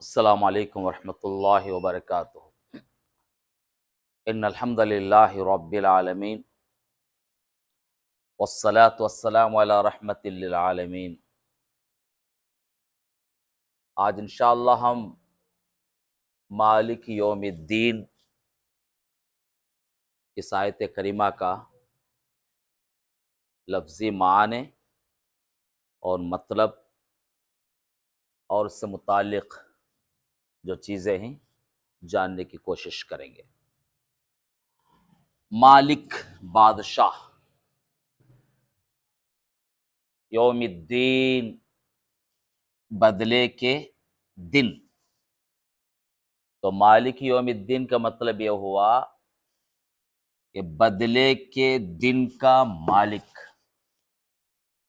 अस्सलामु अलैकुम वरहमतुल्लाहि वबरकातुहू। इन्नल हम्दुलिल्लाहि रब्बिल आलमीन वस्सलातु वस्सलामु अला रहमतिल लिल आलमीन। आज इंशाअल्लाह हम मालिक यौमिद्दीन इस आयत करीमा का लफ्ज़ी माने और मतलब और उससे मुताल्लिक़ जो चीज़ें हैं जानने की कोशिश करेंगे। मालिक बादशाह, यौमिद्दीन बदले के दिन। तो मालिक यौमिद्दीन का मतलब यह हुआ कि बदले के दिन का मालिक,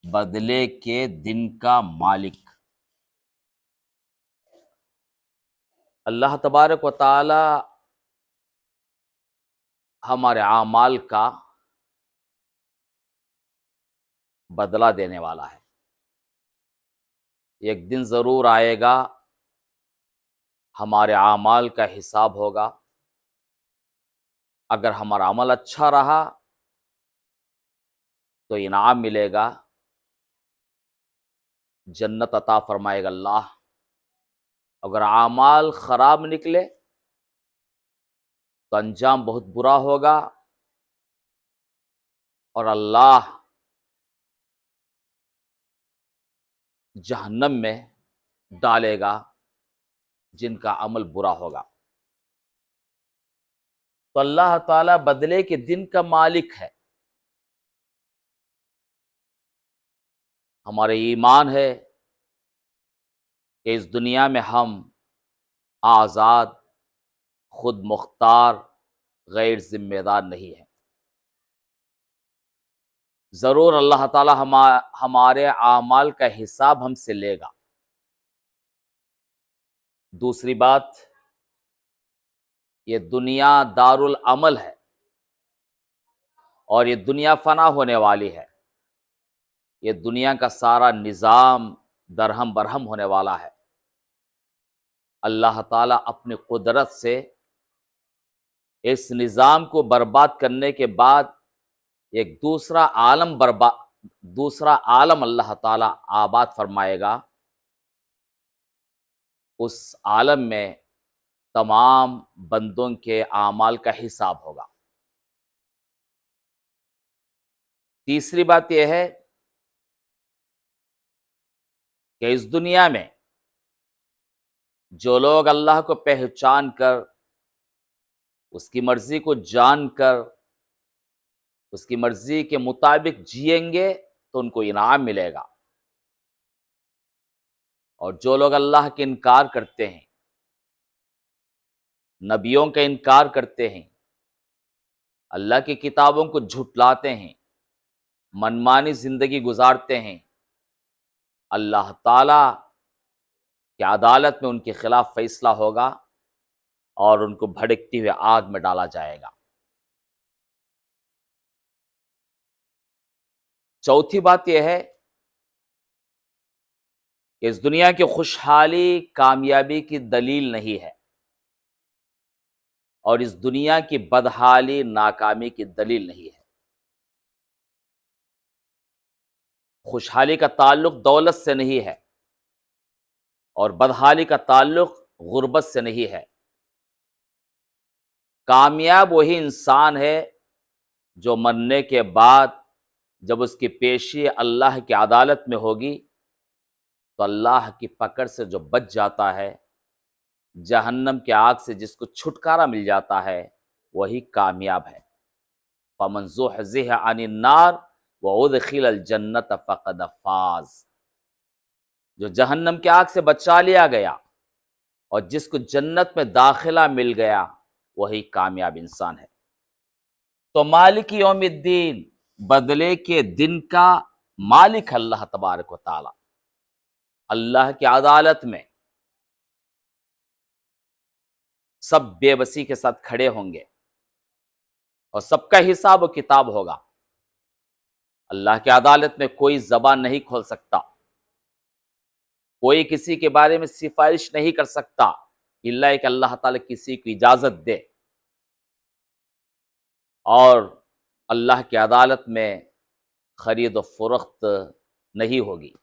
बदले के दिन का मालिक। अल्लाह तबारक व तआला हमारे आमाल का बदला देने वाला है। एक दिन ज़रूर आएगा, हमारे आमाल का हिसाब होगा। अगर हमारा अमल अच्छा रहा तो इनाम मिलेगा, जन्नत अता फरमाएगा अल्लाह। अगर आमाल ख़राब निकले तो अंजाम बहुत बुरा होगा और अल्लाह जहन्नम में डालेगा जिनका अमल बुरा होगा। तो अल्लाह ताला बदले के दिन का मालिक है। हमारे ईमान है कि इस दुनिया में हम आज़ाद, खुद मुख्तार, गैर जिम्मेदार नहीं है। ज़रूर अल्लाह ताला हमारे आमाल का हिसाब हमसे लेगा। दूसरी बात, ये दुनिया दारुल अमल है और ये दुनिया फना होने वाली है। ये दुनिया का सारा निज़ाम दरहम बरहम होने वाला है। अल्लाह ताला अपनी कुदरत से इस निज़ाम को बर्बाद करने के बाद एक दूसरा आलम अल्लाह ताला आबाद फरमाएगा। उस आलम में तमाम बंदों के आमाल का हिसाब होगा। तीसरी बात यह है कि इस दुनिया में जो लोग अल्लाह को पहचान कर, उसकी मर्जी को जानकर, उसकी मर्जी के मुताबिक जिएंगे तो उनको इनाम मिलेगा। और जो लोग अल्लाह के इनकार करते हैं, नबियों का इनकार करते हैं, अल्लाह की किताबों को झुटलाते हैं, मनमानी जिंदगी गुजारते हैं, अल्लाह ताला की अदालत में उनके खिलाफ फैसला होगा और उनको भड़कती हुई आग में डाला जाएगा। चौथी बात यह है कि इस दुनिया की खुशहाली कामयाबी की दलील नहीं है और इस दुनिया की बदहाली नाकामी की दलील नहीं है। खुशहाली का ताल्लुक दौलत से नहीं है और बदहाली का ताल्लुक गुर्बत से नहीं है। कामयाब वही इंसान है जो मरने के बाद जब उसकी पेशी अल्लाह की अदालत में होगी तो अल्लाह की पकड़ से जो बच जाता है, जहन्नम की आग से जिसको छुटकारा मिल जाता है, वही कामयाब है। फमन ज़ुहज़िह अनिन नार व उदखिलल जन्नत फ़क़द फ़ाज़। जो जहन्नम की आग से बचा लिया गया और जिसको जन्नत में दाखिला मिल गया, वही कामयाब इंसान है। तो मालिक यौमिद्दीन, बदले के दिन का मालिक अल्लाह तबारक व तआला। अल्लाह की अदालत में सब बेबसी के साथ खड़े होंगे और सबका हिसाब व किताब होगा। अल्लाह की अदालत में कोई ज़बान नहीं खोल सकता। कोई किसी के बारे में सिफारिश नहीं कर सकता इल्ला कि अल्लाह ताला किसी को इजाजत दे। और अल्लाह की अदालत में खरीद और फरोख्त नहीं होगी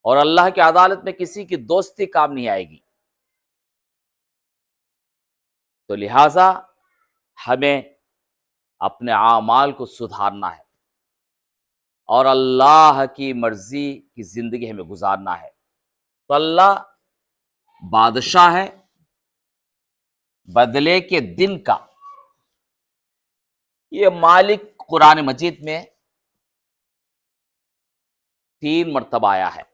और अल्लाह की अदालत में किसी की दोस्ती काम नहीं आएगी। तो लिहाजा हमें अपने आमाल को सुधारना है और अल्लाह की मर्जी की जिंदगी हमें गुजारना है। तो अल्लाह बादशाह है बदले के दिन का। ये मालिक कुरान मजीद में 3 मरतबा आया है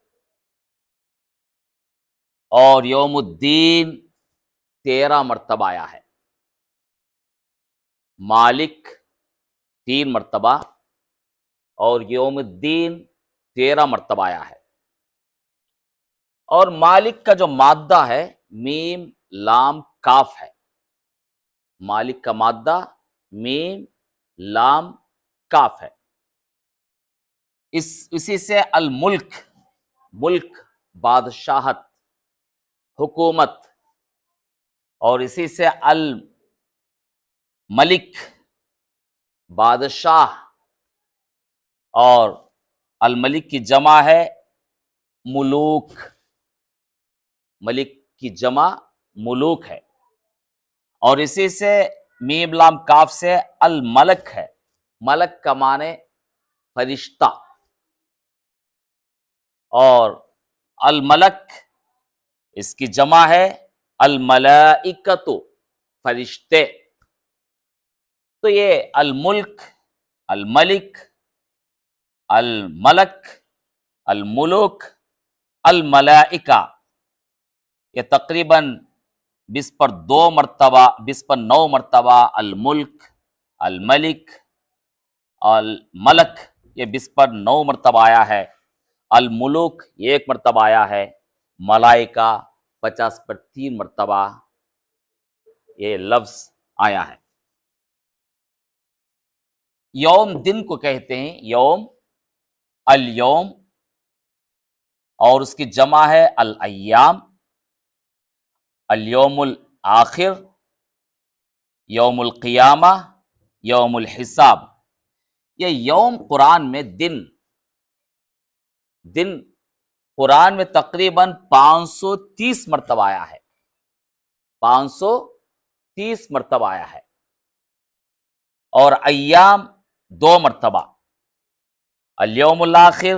और यौमुद्दीन 13 मरतबा आया है। मालिक 3 मरतबा और यौमुद्दीन 13 मरतबा आया है। और मालिक का जो मादा है मीम लाम काफ है। मालिक का मादा मीम लाम काफ है। इसी से अल मुल्क, मुल्क बादशाहत हुकूमत, और इसी से अल मलिक बादशाह, और अल मलिक की जमा है मुलूक। मलिक की जमा मुलूक है। और इसी से मीम लाम काफ से अल मलक है। मलक का माने फरिश्ता, और अल मलक इसकी जमा है अल मलाइकतु, फरिश्ते। तो ये अल मुल्क, अल मलिक, अल मलक, अल मुलुक, अल मलाइका, ये तकरीबन 20 पर 2 मरतबा, 20 पर 9 मरतबा अल मुल्क, अल मलिक, अल मलक, ये 20 पर 9 मरतबा आया है। अल मुलुक 1 मरतबा आया है। मलाइका 50 पर 3 मरतबा ये लफ्ज आया है। यौम दिन को कहते हैं यौम, अल यौम, और उसकी जमा है अल अय्याम, अल यौमुल आखिर, यौमुल क़ियामा, यौमुल हिसाब। ये यौम कुरान में दिन, दिन कुरान में तकरीबन 530 मरतबा आया है। 530 मरतबा आया है। और अय्याम 2 मरतबा, अल यौमुल आखिर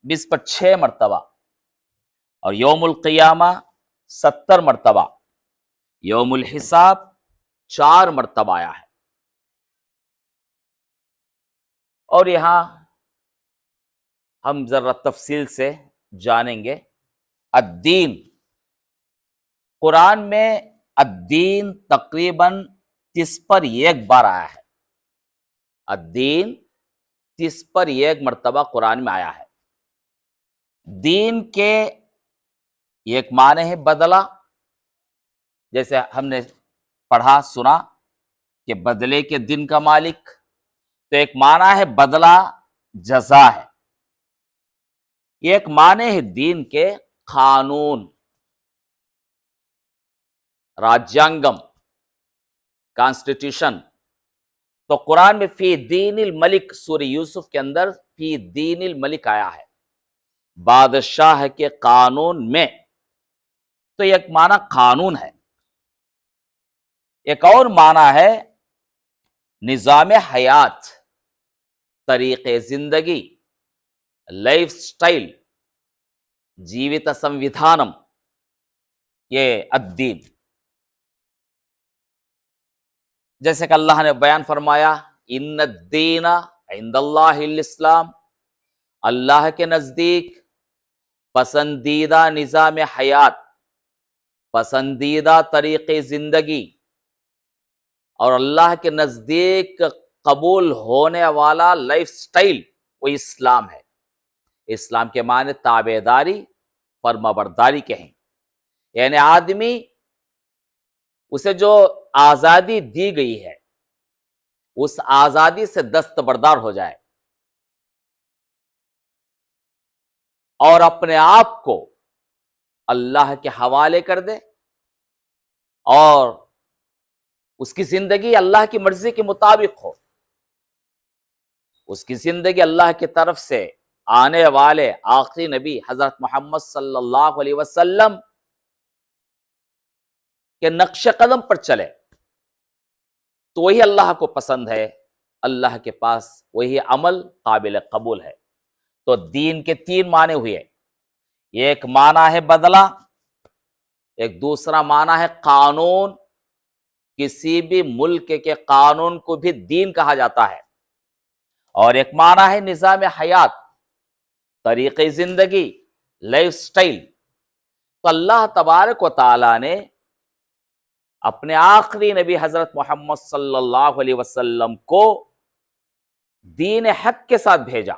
20 पर 6 मरतबा, और यौमुल क़ियामा 70 मरतबा, यौमुल हिसाब 4 मरतबा आया है। और यहां हम जरा तफसील से जानेंगे अद्दीन। कुरान में अद्दीन तकरीबन 30 पर 1 बार आया है। अद्दीन 30 पर 1 मरतबा कुरान में आया है। दीन के एक माने है बदला, जैसे हमने पढ़ा सुना कि बदले के दिन का मालिक। तो एक माना है बदला, जजा है। एक माने है दीन के कानून, राज्यांगम, कॉन्स्टिट्यूशन। तो कुरान में फी दीनिल मलिक, सूरह यूसुफ के अंदर फी दीनिल मलिक आया है, बादशाह के कानून में। तो एक माना कानून है। एक और माना है निजाम हयात, तरीके जिंदगी, लाइफ स्टाइल, जीवित संविधानम, ये अद्दीन। जैसे कि अल्लाह ने बयान फरमाया इन्नद्दीना इंदल्लाहिल इस्लाम, अल्लाह के नजदीक पसंदीदा निजाम हयात, पसंदीदा तरीके जिंदगी, और अल्लाह के नजदीक कबूल होने वाला लाइफ स्टाइल वो इस्लाम है। इस्लाम के माने ताबेदारी, फर्माबरदारी के हैं। यानी आदमी, उसे जो आजादी दी गई है उस आजादी से दस्तबरदार हो जाए और अपने आप को अल्लाह के हवाले कर दे और उसकी जिंदगी अल्लाह की मर्जी के मुताबिक हो, उसकी जिंदगी अल्लाह की तरफ से आने वाले आखिरी नबी हजरत मोहम्मद सल्लल्लाहु अलैहि वसल्लम के नक्श कदम पर चले, तो वही अल्लाह को पसंद है, अल्लाह के पास वही अमल काबिल कबूल है। तो दीन के तीन माने हुए, एक माना है बदला, एक दूसरा माना है कानून, किसी भी मुल्क के कानून को भी दीन कहा जाता है, और एक माना है निजाम हयात, तरीक़े जिंदगी, लाइफ स्टाइल। तो अल्लाह तबारक व तआला ने अपने आखिरी नबी हजरत मोहम्मद सल्लल्लाहु अलैहि वसल्लम को दीन हक के साथ भेजा,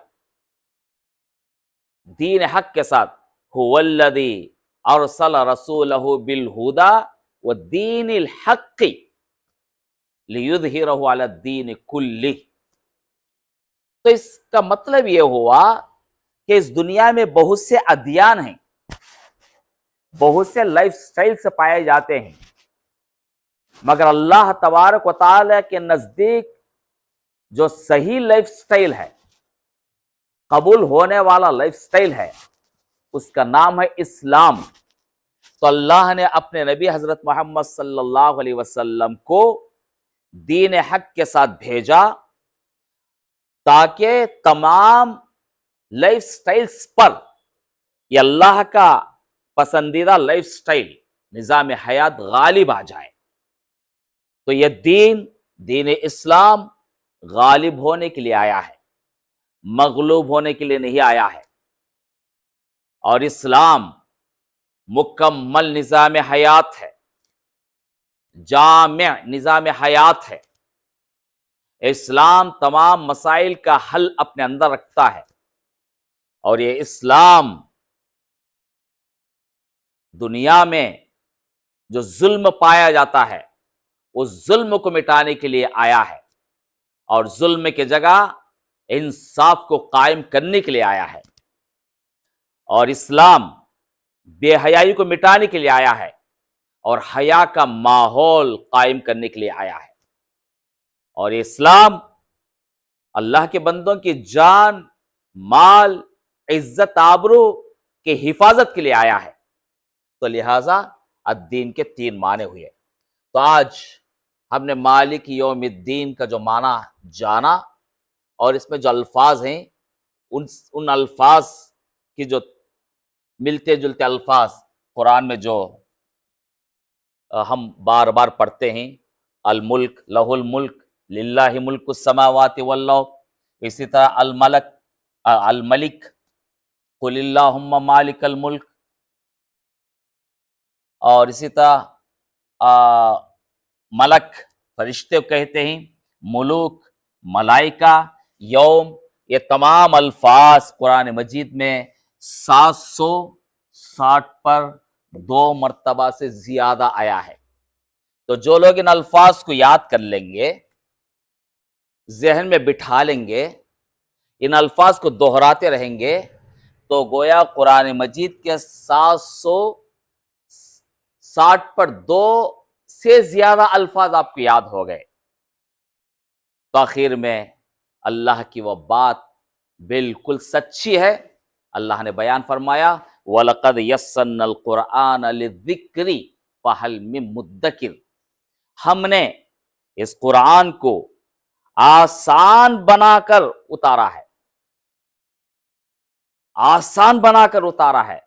दीन हक के साथ। हुवल्लज़ी अरसल रसूलहु बिल हुदा व दीनिल हक़्क़ि लियुज़हिरहु अला दीन कुल्ली। तो इसका मतलब यह हुआ कि इस दुनिया में बहुत से अदियान हैं, बहुत से लाइफ स्टाइल से पाए जाते हैं, मगर अल्लाह तबारक व तआला के नजदीक जो सही लाइफ स्टाइल है, कबूल होने वाला लाइफ स्टाइल है, उसका नाम है इस्लाम। तो अल्लाह ने अपने नबी हजरत मोहम्मद सल्लल्लाहु अलैहि वसल्लम को दीन हक के साथ भेजा ताकि तमाम लाइफ स्टाइल्स पर यह अल्लाह का पसंदीदा लाइफ स्टाइल निज़ाम हयात गालिब आ जाए। तो यह दीन इस्लाम गालिब होने के लिए आया है, मगलूब होने के लिए नहीं आया है। और इस्लाम मुकम्मल निज़ाम हयात है, जामिअ निज़ाम हयात है। इस्लाम तमाम मसाइल का हल अपने अंदर रखता है, और ये इस्लाम दुनिया में जो जुल्म पाया जाता है उस जुल्म को मिटाने के लिए आया है, और जुल्म की जगह इंसाफ को कायम करने के लिए आया है। और इस्लाम बेहयाई को मिटाने के लिए आया है और हया का माहौल कायम करने के लिए आया है। और इस्लाम अल्लाह के बंदों की जान, माल, इज्जत, आबरू की हिफाजत के लिए आया है। तो लिहाजा अद्दीन के तीन माने हुए। तो आज हमने मालिक यौमिद्दीन का जो माना जाना, और इसमें जो अल्फाज हैं उन अल्फाज की जो मिलते जुलते अल्फाज कुरान में जो हम बार बार पढ़ते हैं, अल मुल्क लहुल मुल्क लिल्लाहि मुल्कुस समावाति वल अर्द, इसी तरह अल मलक अल मलिक कुलिल्लाहुम्मा मालिकल मुल्क, और इसी तरह मलक फरिश्ते कहते हैं, मुलूक मलाइका, यौम, ये तमाम अल्फाज कुरान मजीद में 760 पर 2 मरतबा से ज्यादा आया है। तो जो लोग इन अल्फाज को याद कर लेंगे, जहन में बिठा लेंगे, इन अल्फाज को दोहराते रहेंगे, तो गोया कुरान मजीद के 760 पर 2 से ज्यादा अल्फाज आपको याद हो गए। तो आखिर में अल्लाह की वह बात बिल्कुल सच्ची है। अल्लाह ने बयान फरमाया, वलक़द यस्सरनल क़ुरआन लिज़्ज़िक्रि फ़हल मिन मुद्दकिर। हमने इस कुरान को आसान बनाकर उतारा है, आसान बनाकर उतारा है,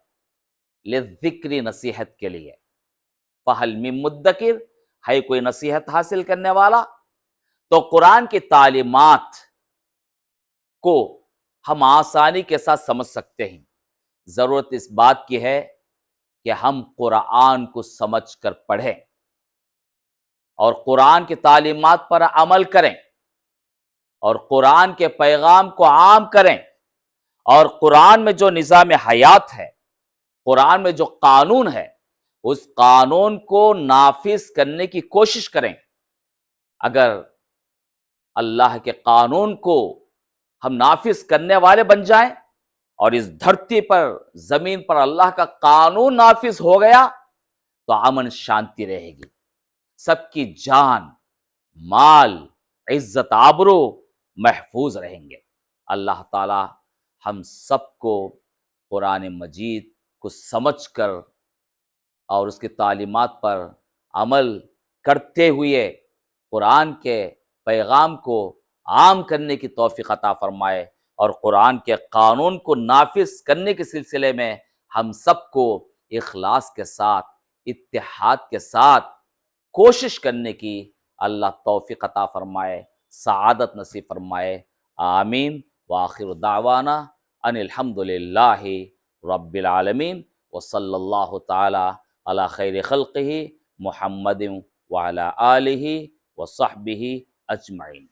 लिज़्ज़िक्रि नसीहत के लिए, फ़हल मिन मुद्दकिर, है कोई नसीहत हासिल करने वाला। तो कुरान की तालीमात को हम आसानी के साथ समझ सकते हैं। जरूरत इस बात की है कि हम कुरान को समझकर पढ़ें और कुरान की तालीमात पर अमल करें और कुरान के पैगाम को आम करें, और कुरान में जो निज़ाम हयात है, कुरान में जो कानून है, उस कानून को नाफिज करने की कोशिश करें। अगर अल्लाह के कानून को हम नाफिज करने वाले बन जाएं और इस धरती पर, जमीन पर अल्लाह का कानून नाफिज हो गया तो अमन शांति रहेगी, सबकी जान, माल, इज्जत, आबरू महफूज रहेंगे। अल्लाह ताला हम सबको कुरान मजीद को समझकर और उसकी तालीमात पर अमल करते हुए कुरान के पैगाम को आम करने की तौफीक अता फरमाए और कुरान के कानून को नाफिज करने के सिलसिले में हम सबको इखलास के साथ, इत्तेहाद के साथ कोशिश करने की अल्लाह तौफीक अता फरमाए, सआदत नसीब फरमाए। आमीन। व आखिर दावाना अनिल हम्दुलिल्लाहि रब्बिल आलमीन व सल्लल्लाहु ताला अला खैर खल्क़िही मुहम्मदिन व अला आलिही व सहबिही अजमईन।